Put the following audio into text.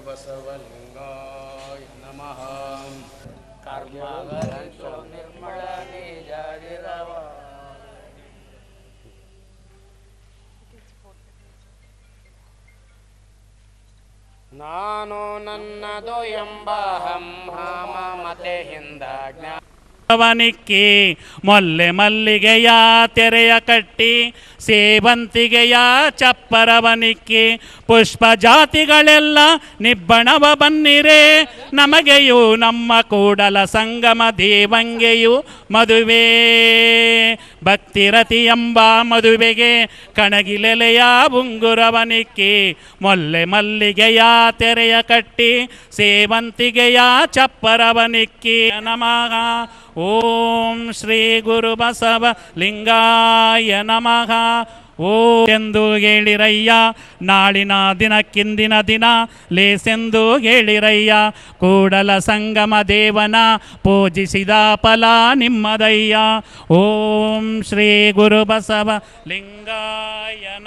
ಬಸವಲಿಂಗಾಯ ನಮಃ. ಕರ್ಮಗಳೆಂದು ನಿರ್ಮಲ ನಿಜರಿರವ. ನಾನು ನನ್ನದು ಎಂಬ ಮಮತೆಯಿಂದ ವನಿಕ್ಕಿ ಮೊಲ್ಲೆ ಮಲ್ಲಿಗೆಯ ತೆರೆಯ ಕಟ್ಟಿ ಸೇವಂತಿಗೆಯ ಚಪ್ಪರವನಿಕ್ಕಿ ಪುಷ್ಪ ಜಾತಿಗಳೆಲ್ಲ ನಿಬ್ಬಣವ ಬನ್ನಿರೆ ನಮಗೆಯೂ ನಮ್ಮ ಕೂಡಲ ಸಂಗಮ ದೇವಂಗೆಯು ಮದುವೆ ಭಕ್ತಿರತಿ ಎಂಬ ಮದುವೆಗೆ ಕಣಗಿಲೆಲೆಯ ಉಂಗುರವನಿಕ್ಕಿ ಮೊಲ್ಲೆ ಮಲ್ಲಿಗೆಯ ತೆರೆಯ ಕಟ್ಟಿ ಸೇವಂತಿಗೆಯ ಚಪ್ಪರವನಿಕ್ಕಿ ನಮಃ. ಓಂ ಶ್ರೀ ಗುರು ಬಸವ ಲಿಂಗಾಯ ನಮಃ. ಓ ಎಂದು ಹೇಳಿರಯ್ಯ ನಾಳಿನ ದಿನಕ್ಕಿಂದಿನ ದಿನ ಲೇಸೆಂದು ಹೇಳಿರಯ್ಯ ಕೂಡಲ ಸಂಗಮ ದೇವನ ಪೂಜಿಸಿದ ಫಲ ನಿಮ್ಮದಯ್ಯ. ಓಂ ಶ್ರೀ ಗುರು ಬಸವ ಲಿಂಗಾಯ